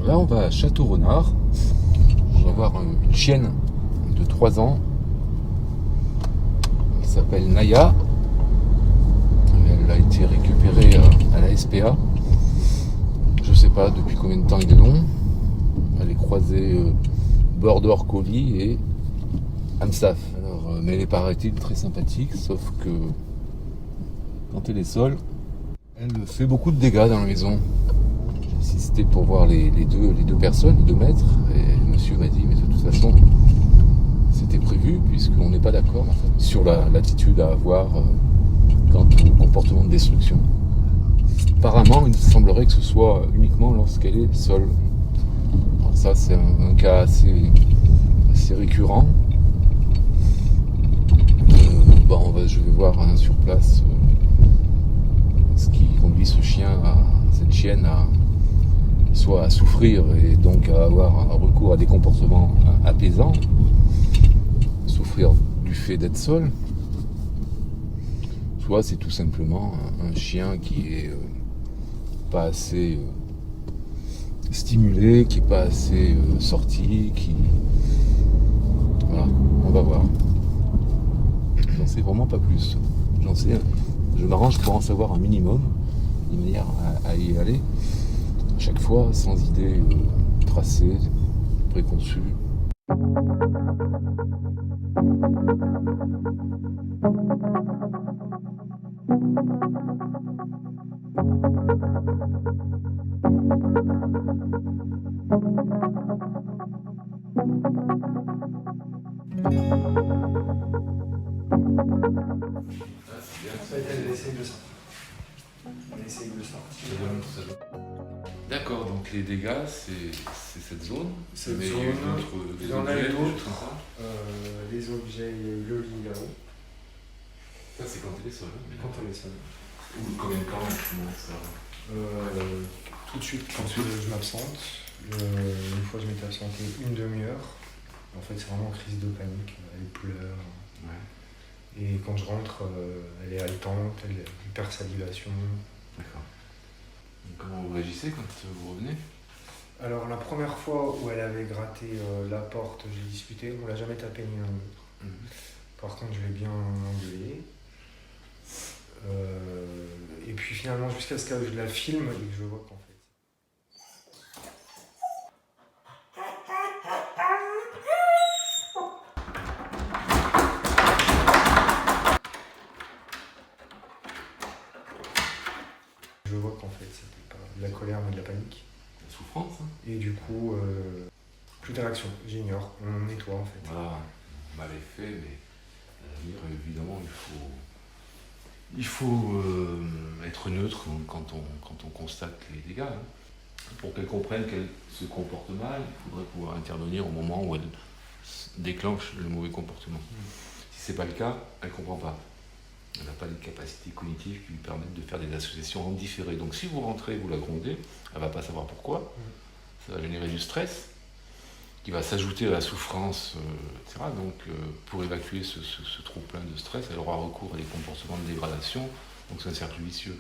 Là, on va à Château-Renard. On va voir une chienne de 3 ans qui s'appelle Naya. Elle a été récupérée à la SPA. Je sais pas depuis combien de temps il est long. Elle est croisée Border Collie et Amstaff. Alors, mais elle est, paraît-il, très sympathique, sauf que quand elle est seule, elle fait beaucoup de dégâts dans la maison. J'ai insisté pour voir les deux personnes, les 2 maîtres, et le monsieur m'a dit, mais de toute façon, c'était prévu, puisqu'on n'est pas d'accord en fait, sur l'attitude à avoir quant au comportement de destruction. Apparemment, il semblerait que ce soit uniquement lorsqu'elle est seule. Alors ça, c'est un cas assez récurrent. Je vais voir sur place ce qui conduit cette chienne soit à souffrir et donc à avoir un recours à des comportements apaisants, souffrir du fait d'être seul, soit c'est tout simplement un chien qui est pas assez stimulé, qui est pas assez sorti, voilà, on va voir. J'en sais vraiment pas plus. Je m'arrange pour en savoir un minimum, de manière à y aller à chaque fois sans idée tracée, préconçue. Elle essaye de sortir. Elle essaye de sortir. D'accord, donc les dégâts, c'est cette zone. Cette Mais zone, il y en a objets, d'autres. Les objets, il y a eu le lit là-haut. Ça, c'est quand elle est seule. Quand elle est seule. Ou combien de temps elle commence ça Tout de suite, quand je m'absente. Une fois, je m'étais absenté une demi-heure. En fait, c'est vraiment crise de panique. Elle pleure. Ouais. Et quand je rentre, elle est haletante, elle a hypersalivation. D'accord. Et comment vous réagissez quand vous revenez? Alors la première fois où elle avait gratté la porte, j'ai discuté, on l'a jamais tapé ni l'un ni l'autre. Par contre, je l'ai bien engueulé. Et puis finalement, jusqu'à ce que je la filme et que je vois qu'en fait... Je vois qu'en fait, c'était pas de la colère mais de la panique. La souffrance, hein. Et du coup, plus de réaction, j'ignore, on nettoie en fait. Voilà, mal est fait, mais à l'avenir, évidemment, il faut être neutre quand on constate les dégâts. Hein. Pour qu'elle comprenne qu'elle se comporte mal, il faudrait pouvoir intervenir au moment où elle déclenche le mauvais comportement. Si ce n'est pas le cas, elle ne comprend pas. Elle n'a pas les capacités cognitives qui lui permettent de faire des associations en différé. Donc si vous rentrez, vous la grondez, elle ne va pas savoir pourquoi. Ça va générer du stress qui va s'ajouter à la souffrance, etc. Donc pour évacuer ce trop-plein de stress, elle aura recours à des comportements de dégradation. Donc c'est un cercle vicieux.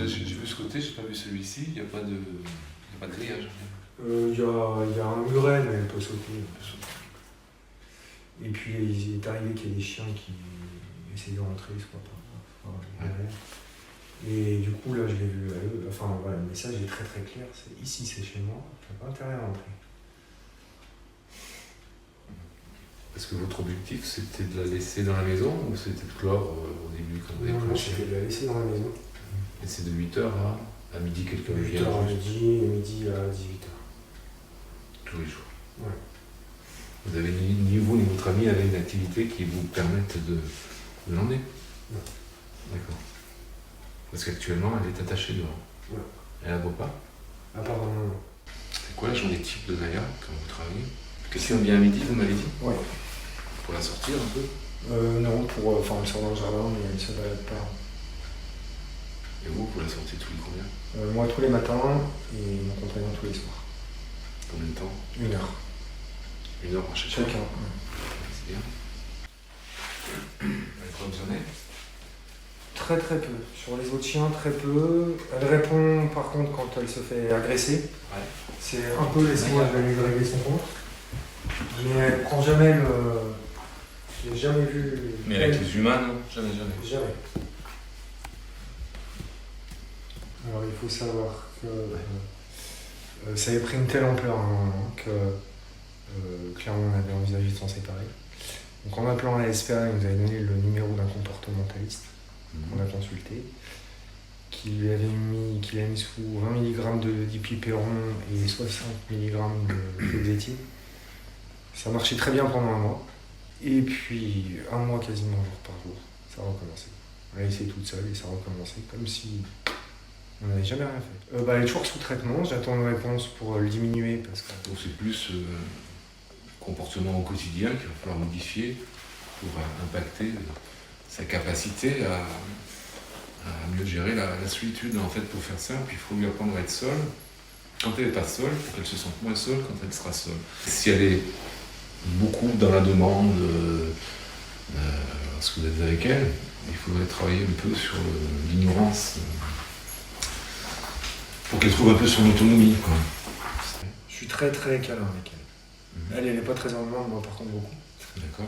J'ai vu ce côté, j'ai pas vu celui-ci, il n'y a pas de grillage. Il y a un muret, mais elle peut sauter. Et puis il est arrivé qu'il y ait des chiens qui essaient de rentrer, soit pas derrière. Et du coup là je l'ai vu, enfin voilà, le message est très très clair, c'est ici c'est chez moi, tu n'as pas intérêt à rentrer. Est-ce que votre objectif c'était de la laisser dans la maison ou c'était de clore au début quand vous avez Non, c'était de la laisser dans la maison. Et c'est de 8h à midi quelques 8h à midi et midi à 18h. Tous les jours. Ouais. Vous avez ni vous ni votre ami avez une activité qui vous permette de l'emmener? Non. D'accord. Parce qu'actuellement elle est attachée dehors. Ouais. Elle aboie pas? Apparemment non. C'est quoi la journée type de Naya quand vous travaillez? Question bien à midi, vous m'avez dit? Ouais. Pour la sortir un peu? Non, elle sort dans le jardin, mais elle ne se balade pas. Et vous la sortez tous les combien? Moi tous les matins et mon compagnon tous les soirs. Combien de temps? 1 heure. 1 heure par chien. Chacun. C'est bien. Elle est conditionnée. Très très peu. Sur les autres chiens, très peu. Elle répond par contre quand elle se fait agresser. Ouais. C'est un peu laisse-moi, je vais lui régler son compte. Mais elle prend jamais le. Je l'ai jamais vu. Mais avec les humains, non? Jamais. Jamais. Alors il faut savoir que ça avait pris une telle ampleur à un moment que clairement on avait envisagé de s'en séparer. Donc en appelant à la SPA, il nous avait donné le numéro d'un comportementaliste qu'on a consulté, qu'il a mis sous 20 mg de dipipéron et 60 mg de fluoxétine. Ça marchait très bien pendant 1 mois. Et puis 1 mois quasiment jour par jour, ça a recommencé. Elle a essayé toute seule et ça a recommencé comme si on n'avait jamais rien fait. Elle est toujours sous traitement, j'attends une réponse pour le diminuer parce que. Donc c'est plus comportement au quotidien qu'il va falloir modifier pour impacter sa capacité à mieux gérer la solitude. En fait, pour faire simple, il faut lui apprendre à être seule. Quand elle n'est pas seule, pour qu'elle se sente moins seule quand elle sera seule. Si elle est beaucoup dans la demande, lorsque vous êtes avec elle, il faudrait travailler un peu sur l'ignorance pour qu'elle trouve un peu son autonomie, quoi. Je suis très très câlin avec elle. Elle n'est pas très en demande, moi par contre beaucoup. D'accord.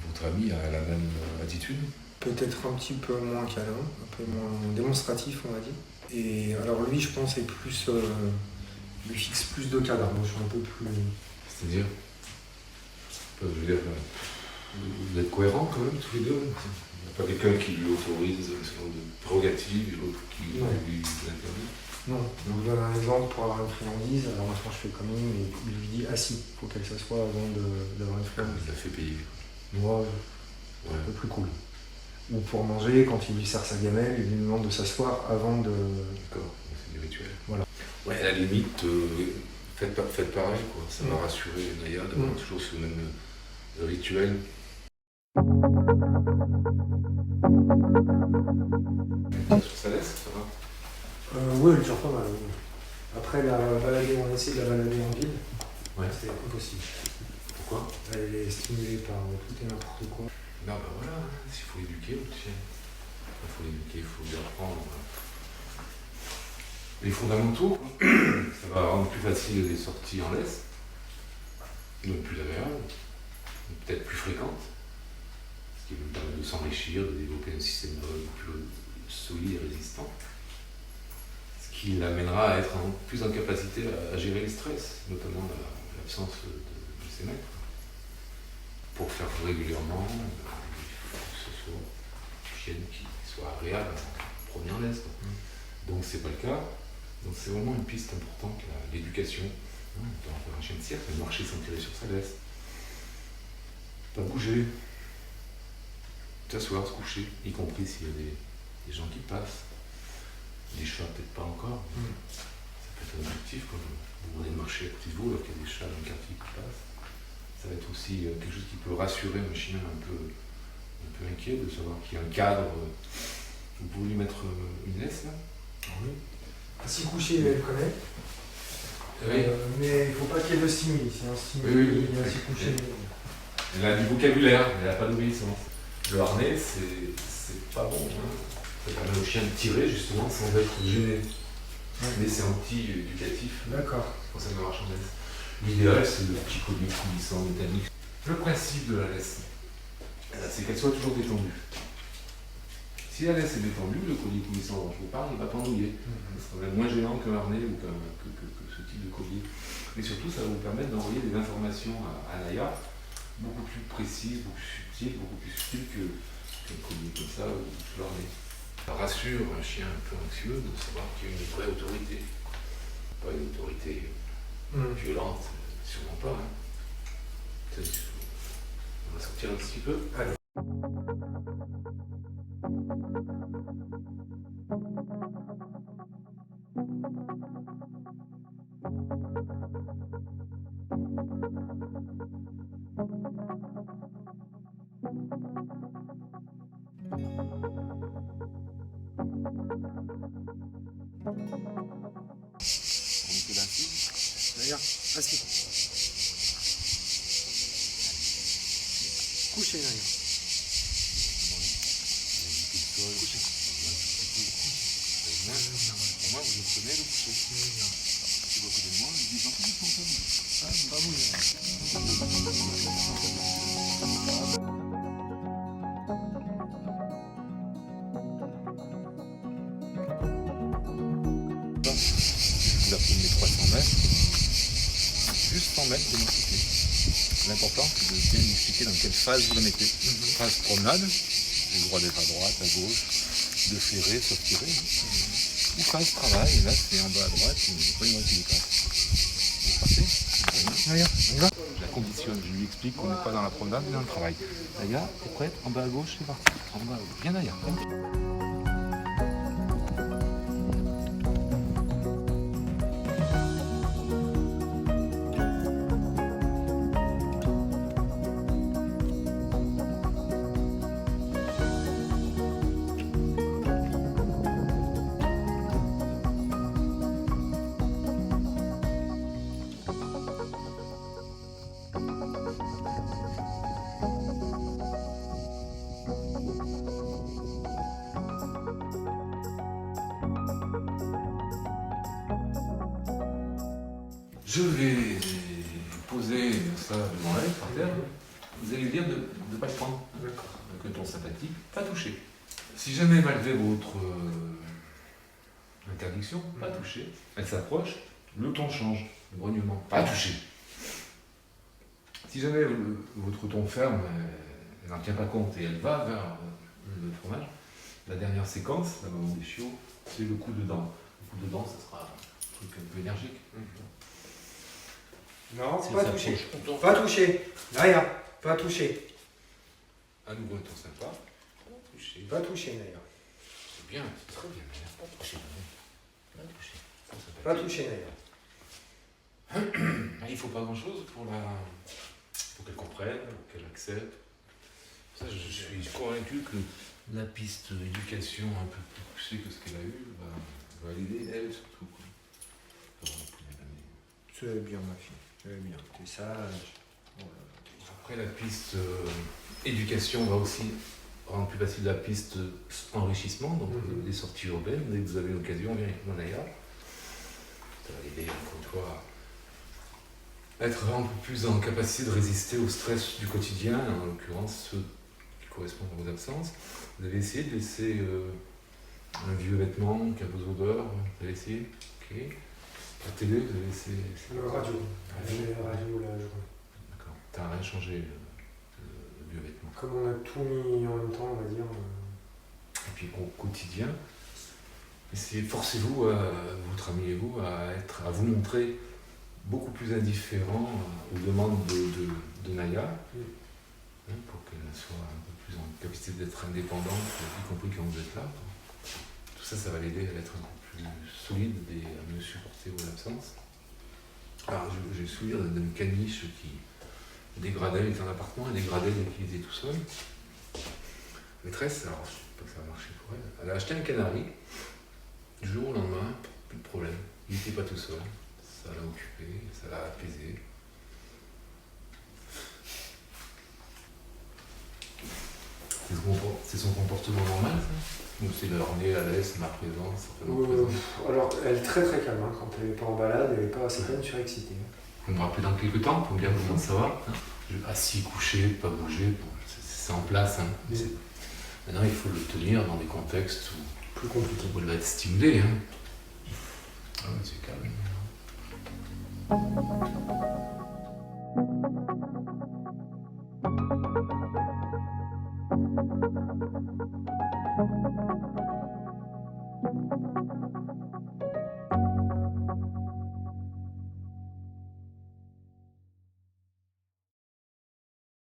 Votre amie a la même attitude? Peut-être un petit peu moins câlin, un peu moins démonstratif on va dire. Et alors lui je pense est plus. Lui fixe plus de cadres, moi je suis un peu plus. C'est-à-dire? Je veux dire, vous êtes cohérents quand même tous les deux? Il n'y a pas quelqu'un qui lui autorise ce genre de prérogatives et l'autre qui lui interdit? Non, je vous donne un exemple pour avoir une friandise. Alors maintenant je fais comme lui, mais il lui dit assis, il faut qu'elle s'assoie avant d'avoir une friandise. Il l'a fait payer. Moi, c'est un peu plus cool. Ou pour manger, quand il lui sert sa gamelle, il lui demande de s'asseoir avant de. D'accord, c'est du rituel. Voilà. Ouais, à la limite, faites pareil, quoi. Ça va rassurer Naya d'avoir toujours ce même rituel. Sur sa laisse, ça va? Oui, elle tire pas mal. Oui. Après, on a essayé de la balader en ville. Ouais. C'est impossible. Pourquoi? Elle est stimulée par tout et n'importe quoi. Non, ben voilà, s'il faut l'éduquer, il faut l'éduquer, il faut lui apprendre les fondamentaux. Ça va rendre plus facile les sorties en laisse, donc plus agréable, peut-être plus fréquentes, ce qui va lui permettre de s'enrichir, de développer un système plus solide et résistant, ce qui l'amènera à être plus en capacité à gérer le stress, notamment l'absence de ses maîtres. Pour faire régulièrement, il faut que ce soit une chienne qui soit agréable à promener en laisse. Donc c'est pas le cas. Donc c'est vraiment une piste importante, l'éducation. On peut en faire un chien de cirque, mais marcher sans tirer sur sa laisse. Pas bouger. S'asseoir, se coucher, y compris s'il y a des gens qui passent. Les chats peut-être pas encore. Ça peut être un objectif quand vous venez de marcher à côté de vous alors qu'il y a des chats dans le quartier qui passent. Ça va être aussi quelque chose qui peut rassurer un chien un peu inquiet de savoir qu'il y a un cadre. Vous pouvez lui mettre une laisse là? Oui. Assis couché, elle connaît. Oui. Mais il ne faut pas qu'il y ait de stimuli. Si un stimuli, Oui. assis couché. Elle a du vocabulaire, mais elle n'a pas d'obéissance. Le harnais, c'est pas bon. Ça permet au chien de tirer justement sans être gêné. Mais c'est anti-éducatif. D'accord. Pour ça, de marche en laisse. L'idéal, c'est le petit collier coulissant métallique. Le principe de la laisse, c'est qu'elle soit toujours détendue. Si la laisse est détendue, le collier coulissant dont je vous parle, il va pendouiller. Ça sera moins gênant qu'un harnais ou que ce type de collier. Mais surtout, ça va vous permettre d'envoyer des informations à Naya beaucoup plus précises, beaucoup plus subtiles qu'un collier comme ça ou sous l'harnais. Ça rassure un chien un peu anxieux de savoir qu'il y a une vraie autorité. Pas une autorité violente, sûrement pas. On va sortir un petit peu. Allez. D'ailleurs, assis. Couché, Naya. Pour moi, vous prenez le coucher. Si vous à côté de moi, je dis j'en fais du la première 300 mètres, juste 100 mètres de m'expliquer. L'important, c'est de bien expliquer dans quelle phase vous la mettez. Phase promenade, j'ai le droit d'être à droite, à gauche, de ferrer, sauf tirer. Ou phase travail, et là c'est en bas à droite, pas une qui dépasse. C'est parti. On va. Je la conditionne, je lui explique qu'on n'est pas dans la promenade, mais dans le travail. Naya, t'es prête? En bas à gauche, c'est parti. En bas à gauche. Viens Naya. Je vais poser ça devant elle, par terre. Vous allez lui dire de ne pas le prendre. D'accord. Avec un ton sympathique, pas toucher. Si jamais malgré votre interdiction, pas toucher, elle s'approche, le ton change, le grognement, pas toucher. Si jamais votre ton ferme, elle n'en tient pas compte et elle va vers le fromage, la dernière séquence, la maman des chiots, c'est le coup de dent. Le coup de dent, ça sera un truc un peu énergique. Non, Si pas elle touché. s'approche, Pas touché. Naya, pas touché. à nouveau un ton sympa, pas toucher. Pas touché, Naya. C'est bien, c'est très bien, mais pas toucher. Pas toucher. Ça, ça peut Pas être- touché, Naya. Il ne faut pas grand-chose pour qu'elle comprenne, pour qu'elle accepte. Ça, je suis convaincu que la piste éducation un peu plus poussée que ce qu'elle a eu va l'aider, elle surtout. Quoi. Ça va la première année. C'est bien, ma fille. C'est bien. T'es sage. Voilà. Après, la piste éducation va aussi rendre plus facile la piste enrichissement, donc les sorties urbaines. Dès que vous avez l'occasion, viens avec moi Naya. Ça va l'aider encore une fois à être un peu plus en capacité de résister au stress du quotidien, en l'occurrence ceux qui correspondent à vos absences. Vous avez essayé de laisser un vieux vêtement qui a vos odeurs, vous avez essayé? Ok. La télé, vous avez laissé. Le radio. La radio, la journée. D'accord. T'as rien changé, le vieux vêtement. Comme on a tout mis en même temps, on va dire. Et puis au quotidien, forcez-vous, votre ami et vous, à vous montrer beaucoup plus indifférent aux demandes de Naya, pour qu'elle soit un peu plus en capacité d'être indépendante, y compris quand vous êtes là. Tout ça, ça va l'aider à être un peu plus solide et à mieux supporter vos absences. Alors, j'ai le souvenir d'une caniche qui dégradait, elle était en appartement, elle dégradait dès qu'il était tout seul. Maîtresse, alors je ne sais pas que ça va marcher pour elle, elle a acheté un canari. Du jour au lendemain, plus de problème. Il n'était pas tout seul. Ça l'a occupé, ça l'a apaisé. C'est son comportement normal, ça? Ou c'est leur nez, la laisse, ma présence, Alors, elle est très très calme. Hein. Quand elle n'est pas en balade, elle n'est pas assez calme surexcitée. Vous me rappelez dans quelques temps pour me dire comment ça va, hein? Assis, couché, pas bouger, bon, c'est en place. Hein. Maintenant, il faut le tenir dans des contextes Plus compliqué. où elle va être stimulée. Hein. Ah ouais, c'est calme.